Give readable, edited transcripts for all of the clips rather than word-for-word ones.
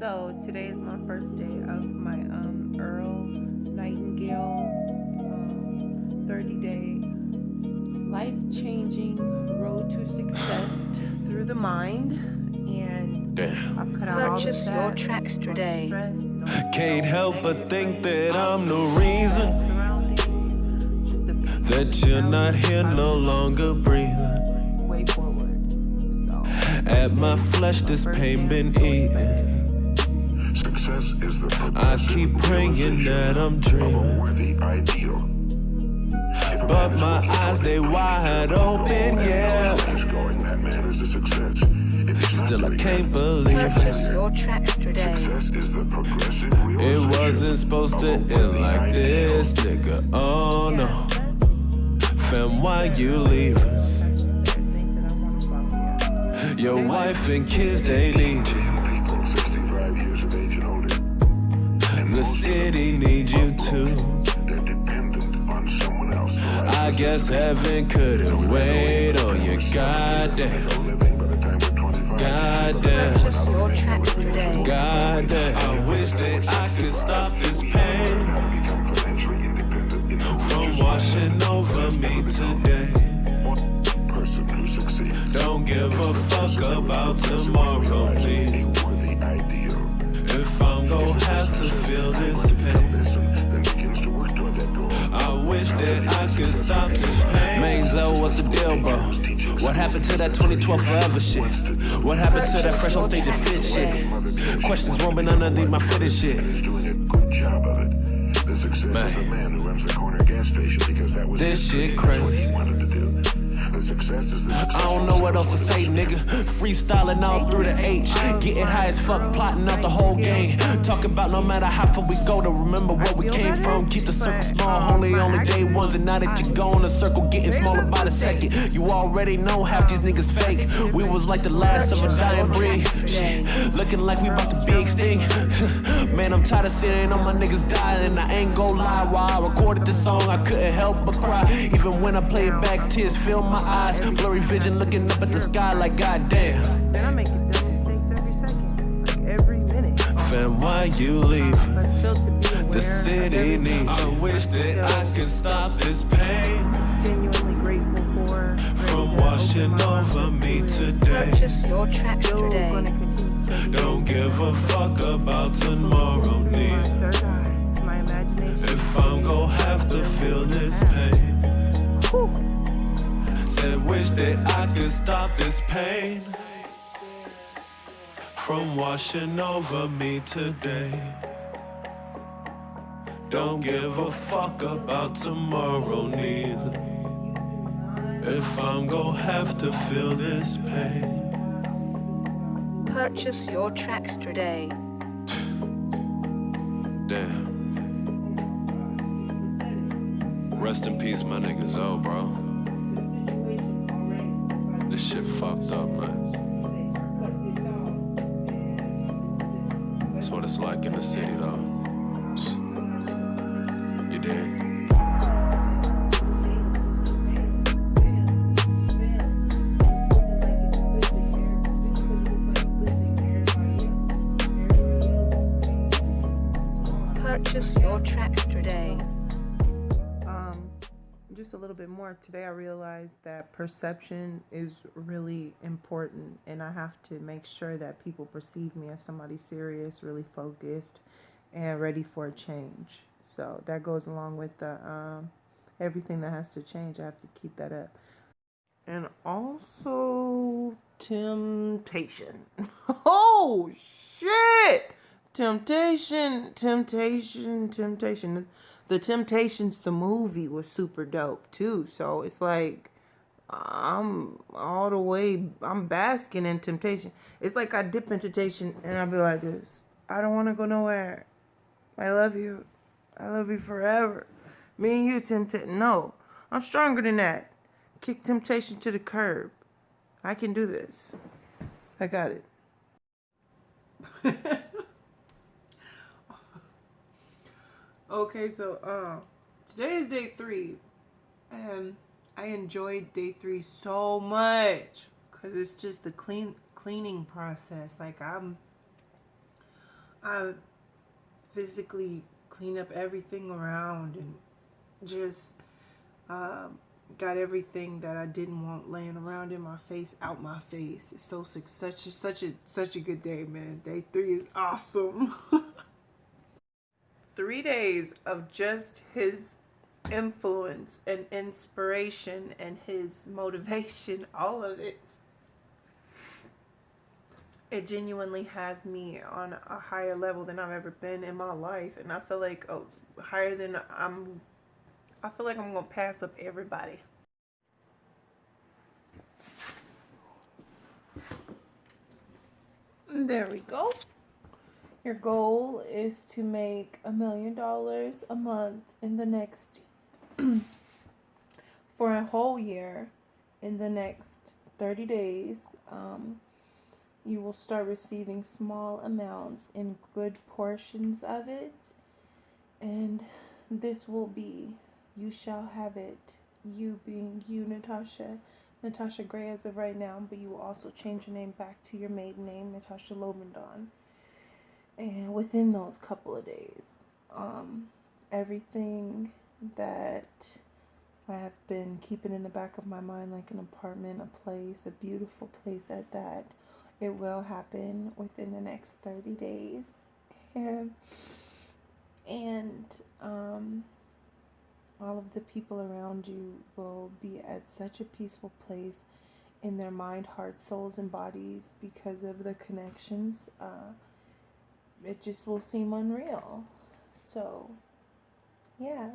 So today is my first day of my Earl Nightingale 30-day life-changing road to success through the mind. And I've cut out all the Purchase your sad, tracks no today. stress, no Can't help but negative think praise, that I'm the no reason bad surroundings, just the peace that and you're not mentality, here no positive longer breathing. way forward. So At my today, flesh this first pain day, I'm been so eating. excited. Success is the I keep praying that I'm dreaming, worthy ideal. but my eyes they wide open, yeah. Going, that man is a success. If he's not Still I doing can't that, believe it. Purchase your tracks today. success is the progressive It realization wasn't supposed to of a end worthy like ideal. this, nigga. Oh no, fam, why you leave us? Your wife and kids they need you. People 65 years of age and older, The city needs you too. they're dependent on someone else. I guess heaven couldn't wait on you, goddamn, Living by the time we're 25. goddamn, Purchase your tracks today. goddamn. I wish that I could stop this pain Become financially independent in from washing over me today. person who succeeds. Don't give a fuck about tomorrow, please. A worthy ideal. If I'm gon' have to feel this pain, Then begins to work toward that goal. I wish that I could stop this pain. Manzo, what's the deal, bro? What happened to that 2012 forever shit? What happened to that fresh on stage and fit shit? Questions roaming underneath my fitted shit. Doing a good job of it. The success of the man who runs the corner gas station because that was This shit what he crazy. wanted to do. The success is the I don't know what else to say, nigga. Freestyling all through the H. Getting high as fuck, plotting out the whole game. Talking about no matter how far we go to remember where we came from. Keep the circle small, only day ones. And now that you're gone, the circle getting smaller by the second. You already know half these niggas fake. We was like the last of a dying breed. Shit, looking like we about to be extinct. Man, I'm tired of seeing all my niggas dying. And I ain't gon' lie, while I recorded this song, I couldn't help but cry. Even when I play it back, tears fill my eyes. Blurry vision looking up at the sky like goddamn. Then I make dumb mistakes every second, like every minute. Fam, why you leave? But still to be aware The of city everything. needs you. I wish that I could stop this pain Genuinely grateful for. from washing over me today. Purchase your tracks Still today. gonna continue to Don't give a fuck about tomorrow, my neither. third eye, my imagination. If I'm gon' have to feel this pain, said wish that I could stop this pain from washing over me today. Don't give a fuck about tomorrow, neither. If I'm gon' have to feel this pain. Purchase your tracks today. Damn. Rest in peace, my niggas. Oh, bro. This shit fucked up, man. That's what it's like in the city, though. You dig? Purchase your tracks today. Just a little bit more. Today I realized that perception is really important, and I have to make sure that people perceive me as somebody serious, really focused, and ready for a change. So that goes along with the everything that has to change. I have to keep that up. And also temptation. Oh shit! Temptation. The Temptations, the movie, was super dope too. So it's like I'm basking in temptation. It's like I dip in temptation and I'll be like this. I don't want to go nowhere. I love you. I love you forever. Me and you, temptation. No, I'm stronger than that. Kick temptation to the curb. I can do this. I got it. Okay, so today is day 3, and I enjoyed day 3 so much because it's just the cleaning process. Like I physically clean up everything around and just got everything that I didn't want laying around in my face out my face. It's such a good day, man. Day 3 is awesome. 3 days of just his influence and inspiration and his motivation, all of it. It genuinely has me on a higher level than I've ever been in my life, and I feel like higher than I feel like I'm gonna pass up everybody. There we go. Your goal is to make $1 million a month in the next for a whole year. In the next 30 days, you will start receiving small amounts in good portions of it, and this will be, you shall have it, you being you, Natasha Gray as of right now, but you will also change your name back to your maiden name, Natasha Lobendon. And within those couple of days, everything that I have been keeping in the back of my mind, like an apartment, a place, a beautiful place at that, it will happen within the next 30 days. And all of the people around you will be at such a peaceful place in their mind, heart, souls, and bodies because of the connections. It just will seem unreal. So, yeah,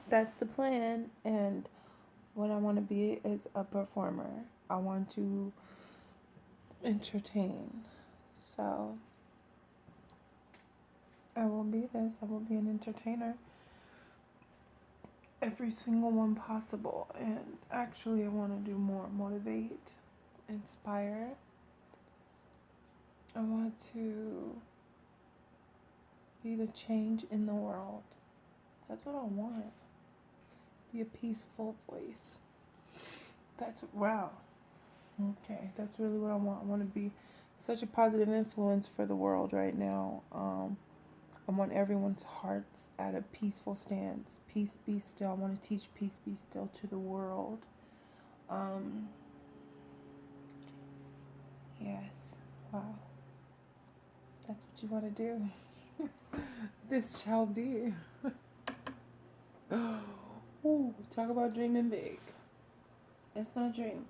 that's the plan. And what I want to be is a performer. I want to entertain. So, I will be this. I will be an entertainer. Every single one possible. And actually, I want to do more. Motivate, inspire. I want to be the change in the world. That's what I want. Be a peaceful voice. That's, wow. Okay, that's really what I want. I want to be such a positive influence for the world right now. I want everyone's hearts at a peaceful stance. Peace be still. I want to teach peace be still to the world. Yes. Wow. That's what you want to do. This shall be. Ooh, talk about dreaming big. It's not a dream.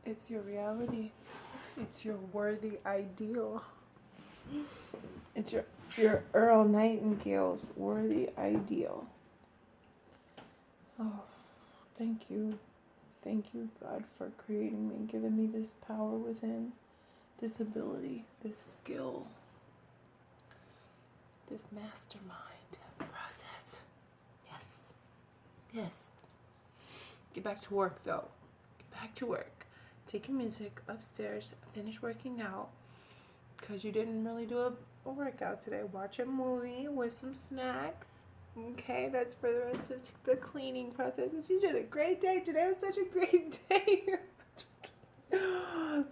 It's your reality. It's your worthy ideal. It's your Earl Nightingale's worthy ideal. Oh, thank you. Thank you, God, for creating me and giving me this power within, this ability, this skill, this mastermind process. Yes. Yes. Get back to work, though. Get back to work. Take your music upstairs. Finish working out. Because you didn't really do a workout today. Watch a movie with some snacks. Okay, that's for the rest of the cleaning process. You did a great day today. It was such a great day.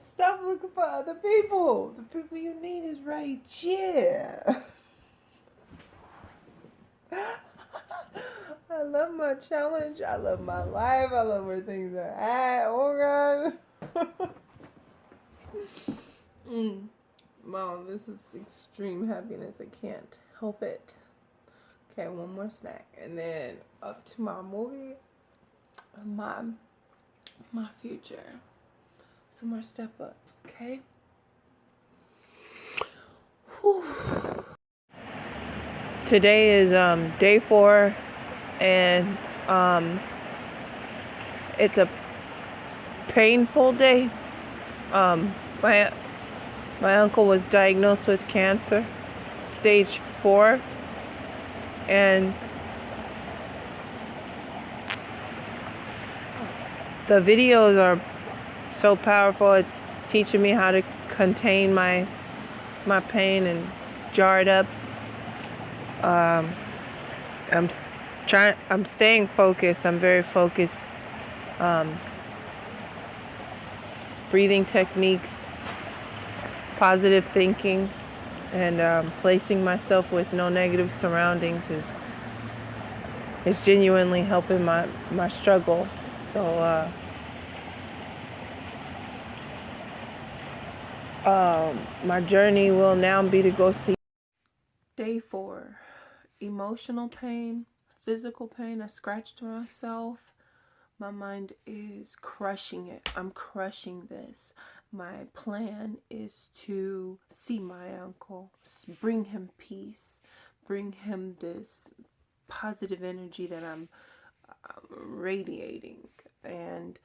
Stop looking for other people. The people you need is right here. I love my challenge. I love my life. I love where things are at. Oh, God. Wow, this is extreme happiness. I can't help it. Okay, one more snack. And then up to my movie. My future. Some more step ups, okay? Whew. Today is day 4, and it's a painful day. My uncle was diagnosed with cancer, stage 4, and the videos are so powerful. It's teaching me how to contain my pain and jar it up. I'm staying focused. I'm very focused. Breathing techniques, positive thinking, And placing myself with no negative surroundings is genuinely helping my struggle. So my journey will now be to go see. Day 4, emotional pain, physical pain. I scratched myself. My mind is crushing it. I'm crushing this. My plan is to see my uncle, bring him peace, bring him this positive energy that I'm radiating, and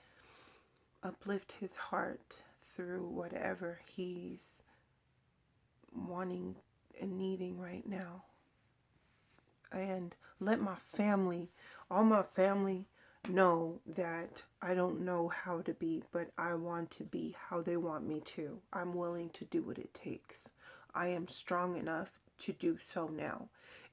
uplift his heart through whatever he's wanting and needing right now. And let my family, all my family, know that I don't know how to be, but I want to be how they want me to. I'm willing to do what it takes. I am strong enough to do so now.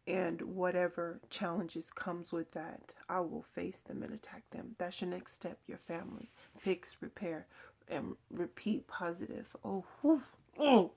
And whatever challenges comes with that, I will face them and attack them. That's your next step, your family. Fix, repair, and repeat positive. Oh, whew, oh.